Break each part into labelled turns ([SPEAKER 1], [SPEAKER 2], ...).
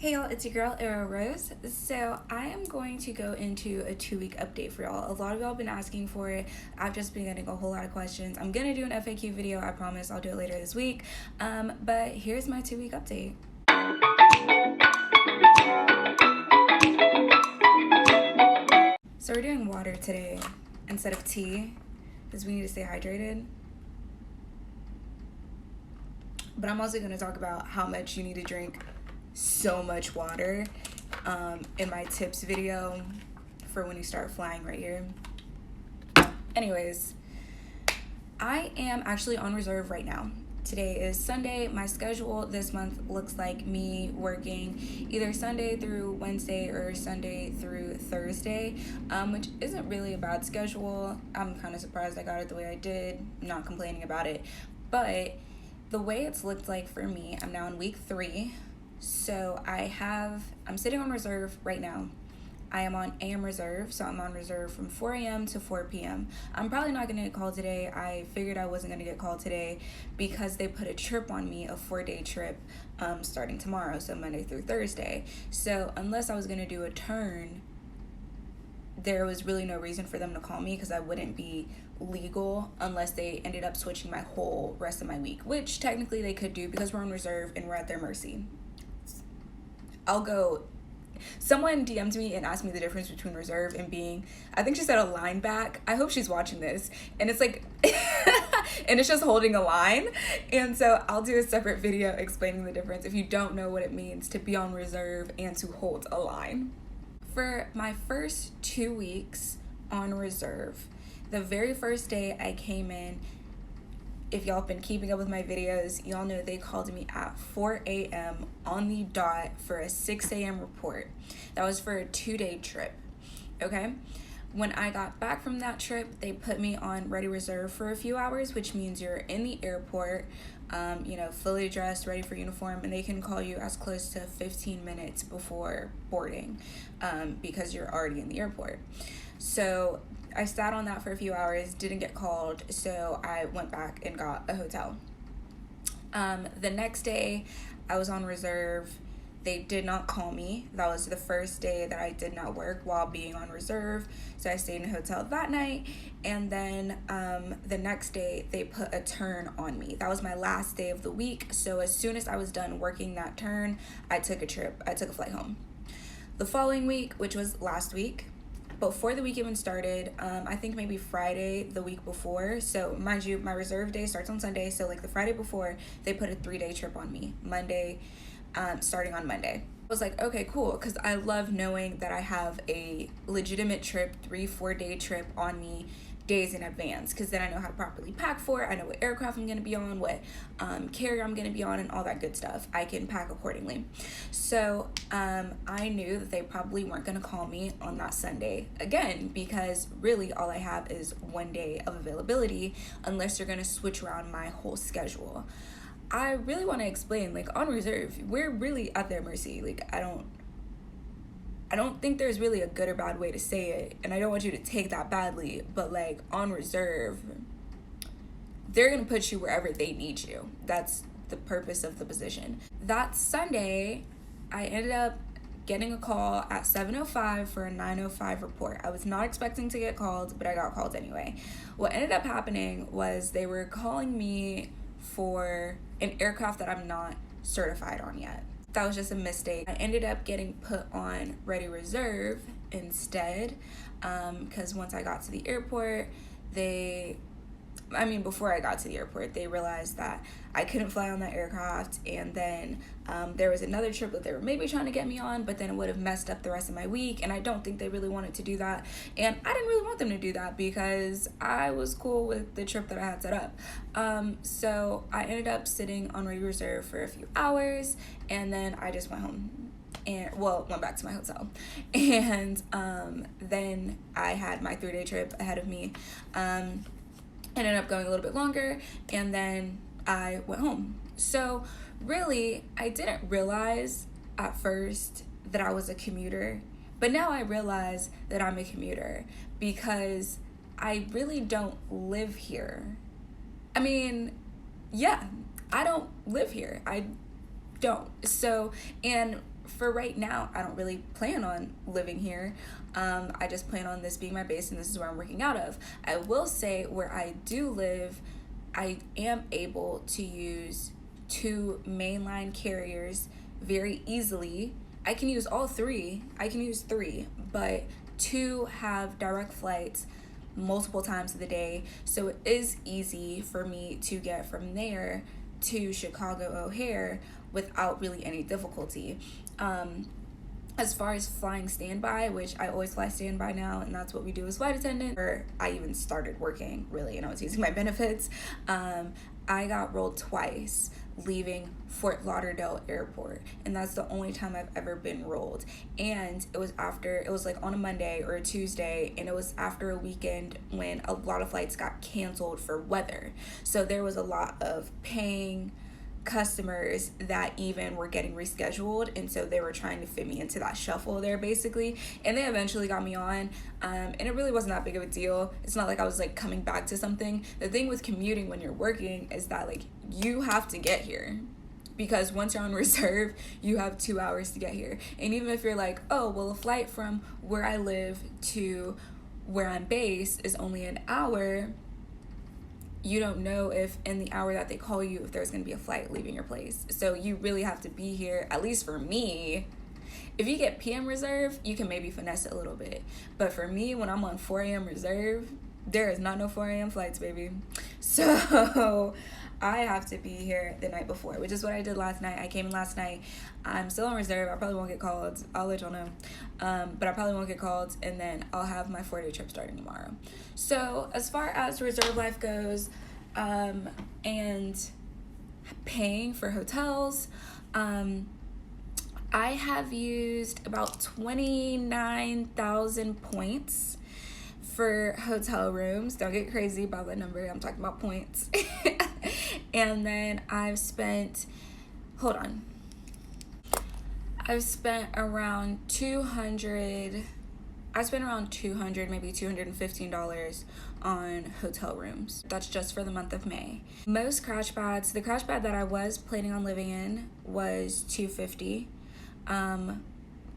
[SPEAKER 1] Hey y'all, it's your girl Arrow Rose. So I am going to go into a 2-week update for y'all. A lot of y'all have been asking for it. I've just been getting a whole lot of questions. I'm gonna do an FAQ video, I promise. I'll do it later this week. But here's my 2-week update. So we're doing water today instead of tea because we need to stay hydrated. But I'm also gonna talk about how much you need to drink so much water in my tips video for when you start flying right here. Anyways, I am actually on reserve right now. Today is Sunday. My schedule this month looks like me working either Sunday through Wednesday or Sunday through Thursday, which isn't really a bad schedule. I'm kind of surprised I got it the way I did. I'm not complaining about it. But the way it's looked like for me, I'm now in week 3. So I'm sitting on reserve right now. I am on AM reserve, so I'm on reserve from 4 a.m. to 4 p.m. I'm probably not gonna get called today. I figured I wasn't gonna get called today because they put a trip on me, a 4-day trip, starting tomorrow, so Monday through Thursday. So unless I was gonna do a turn, there was really no reason for them to call me because I wouldn't be legal unless they ended up switching my whole rest of my week, which technically they could do because we're on reserve and we're at their mercy. Someone DM'd me and asked me the difference between reserve and being, I think she said a line back. I hope she's watching this. And it's like, and it's just holding a line. And so I'll do a separate video explaining the difference if you don't know what it means to be on reserve and to hold a line. For my first 2 weeks on reserve, the very first day I came in, if y'all have been keeping up with my videos, y'all know they called me at 4 a.m. on the dot for a 6 a.m. report. That was for a 2-day trip, okay? When I got back from that trip, they put me on ready reserve for a few hours, which means you're in the airport, fully dressed, ready for uniform, and they can call you as close to 15 minutes before boarding because you're already in the airport. So I sat on that for a few hours, didn't get called, so I went back and got a hotel. The next day, I was on reserve. They did not call me. That was the first day that I did not work while being on reserve, so I stayed in a hotel that night, and then the next day, they put a turn on me. That was my last day of the week, so as soon as I was done working that turn, I took a flight home. The following week, which was last week, before the week even started, I think maybe Friday the week before. So mind you, my reserve day starts on Sunday. So like the Friday before, they put a 3-day trip on me, starting on Monday. I was like, okay, cool. Cause I love knowing that I have a legitimate trip, 3-4-day trip on me days in advance, because then I know how to properly pack for it. I know what aircraft I'm going to be on, what carrier I'm going to be on, and all that good stuff. I can pack accordingly. So I knew that they probably weren't going to call me on that Sunday again, because really all I have is 1 day of availability unless you're going to switch around my whole schedule. I really want to explain, like, on reserve, we're really at their mercy. Like, I don't think there's really a good or bad way to say it, and I don't want you to take that badly, but like on reserve, they're gonna put you wherever they need you. That's the purpose of the position. That Sunday, I ended up getting a call at 7:05 for a 9:05 report. I was not expecting to get called, but I got called anyway. What ended up happening was they were calling me for an aircraft that I'm not certified on yet. That was just a mistake. I ended up getting put on ready reserve instead, because once I got to the airport, before I got to the airport, they realized that I couldn't fly on that aircraft, and then there was another trip that they were maybe trying to get me on, but then it would have messed up the rest of my week, and I don't think they really wanted to do that, and I didn't really want them to do that because I was cool with the trip that I had set up. So I ended up sitting on ready reserve for a few hours, and then I just went home. Went back to my hotel, and then I had my 3-day trip ahead of me. Ended up going a little bit longer, and then I went home. So really, I didn't realize at first that I was a commuter, but now I realize that I'm a commuter because I really don't live here. I don't live here. I don't. So, and for right now, I don't really plan on living here. I just plan on this being my base, and this is where I'm working out of. I will say, where I do live, I am able to use 2 mainline carriers very easily. I can use all 3. I can use 3, but 2 have direct flights multiple times of the day. So it is easy for me to get from there to Chicago O'Hare without really any difficulty. As far as flying standby, which I always fly standby now, and that's what we do as flight attendant, or I even started working really, and I was using my benefits. I got rolled twice leaving Fort Lauderdale Airport, and that's the only time I've ever been rolled. And it was like on a Monday or a Tuesday, and it was after a weekend when a lot of flights got canceled for weather. So there was a lot of paying customers that even were getting rescheduled, and so they were trying to fit me into that shuffle there basically, and they eventually got me on, and it really wasn't that big of a deal. It's not like I was like coming back to something. The thing with commuting when you're working is that like you have to get here, because once you're on reserve, you have 2 hours to get here. And even if you're like, oh well, a flight from where I live to where I'm based is only an hour, you don't know if in the hour that they call you, if there's going to be a flight leaving your place. So you really have to be here, at least for me. If you get PM reserve, you can maybe finesse it a little bit. But for me, when I'm on 4 a.m. reserve, there is not no 4 a.m. flights, baby. So I have to be here the night before, which is what I did last night. I came in last night. I'm still on reserve. I probably won't get called. I'll let y'all know. But I probably won't get called, and then I'll have my 4-day trip starting tomorrow. So as far as reserve life goes, and paying for hotels, I have used about 29,000 points for hotel rooms. Don't get crazy about the number. I'm talking about points. And then I've spent around $200, maybe $215 on hotel rooms. That's just for the month of May. Most Crashpads, the Crashpad that I was planning on living in was $250,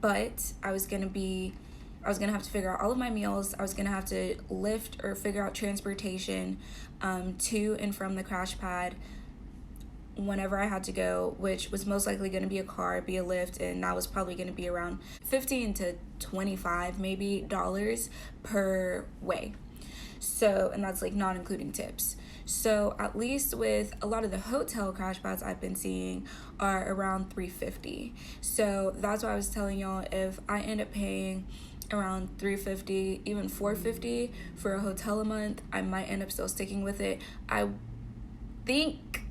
[SPEAKER 1] but I was gonna have to figure out all of my meals. I was gonna have to Lyft or figure out transportation to and from the Crashpad whenever I had to go, which was most likely going to be a car, be a Lyft, and that was probably going to be around $15 to $25 maybe dollars per way. So, and that's like not including tips. So at least with a lot of the hotel Crashpads I've been seeing are around $350. So that's why I was telling y'all, if I end up paying around $350, even $450 for a hotel a month, I might end up still sticking with it. I think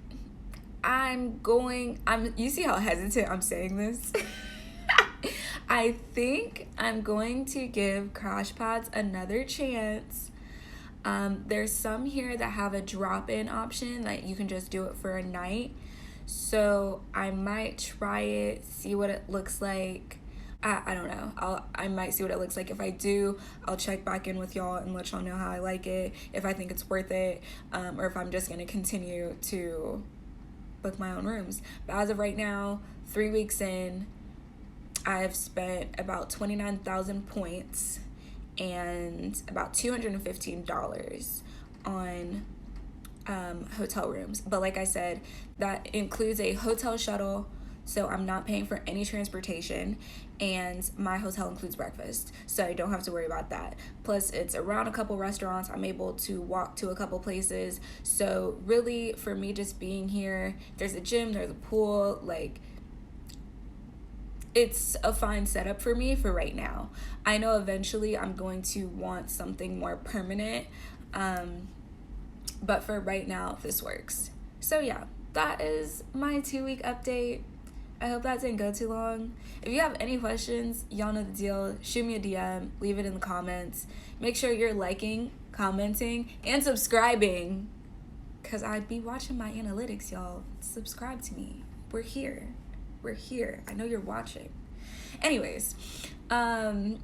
[SPEAKER 1] you see how hesitant I'm saying this? I think I'm going to give Crashpads another chance. There's some here that have a drop-in option that you can just do it for a night. So I might try it, see what it looks like. I don't know. I might see what it looks like. If I do, I'll check back in with y'all and let y'all know how I like it, if I think it's worth it, or if I'm just going to continue to book my own rooms. But as of right now, 3 weeks in, I've spent about 29,000 points and about $215 on hotel rooms. But like I said, that includes a hotel shuttle, so I'm not paying for any transportation, and my hotel includes breakfast, so I don't have to worry about that. Plus, it's around a couple restaurants. I'm able to walk to a couple places. So really, for me, just being here, there's a gym, there's a pool, like, it's a fine setup for me for right now. I know eventually I'm going to want something more permanent, but for right now, this works. So yeah, that is my 2-week update. I hope that didn't go too long. If you have any questions, y'all know the deal. Shoot me a DM, leave it in the comments. Make sure you're liking, commenting, and subscribing, because I'd be watching my analytics, y'all. Subscribe to me. We're here. I know you're watching. Anyways, but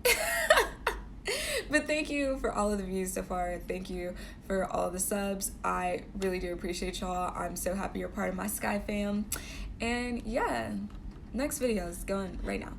[SPEAKER 1] thank you for all of the views so far. Thank you for all the subs. I really do appreciate y'all. I'm so happy you're part of my Sky fam. And yeah, Next video is going right now.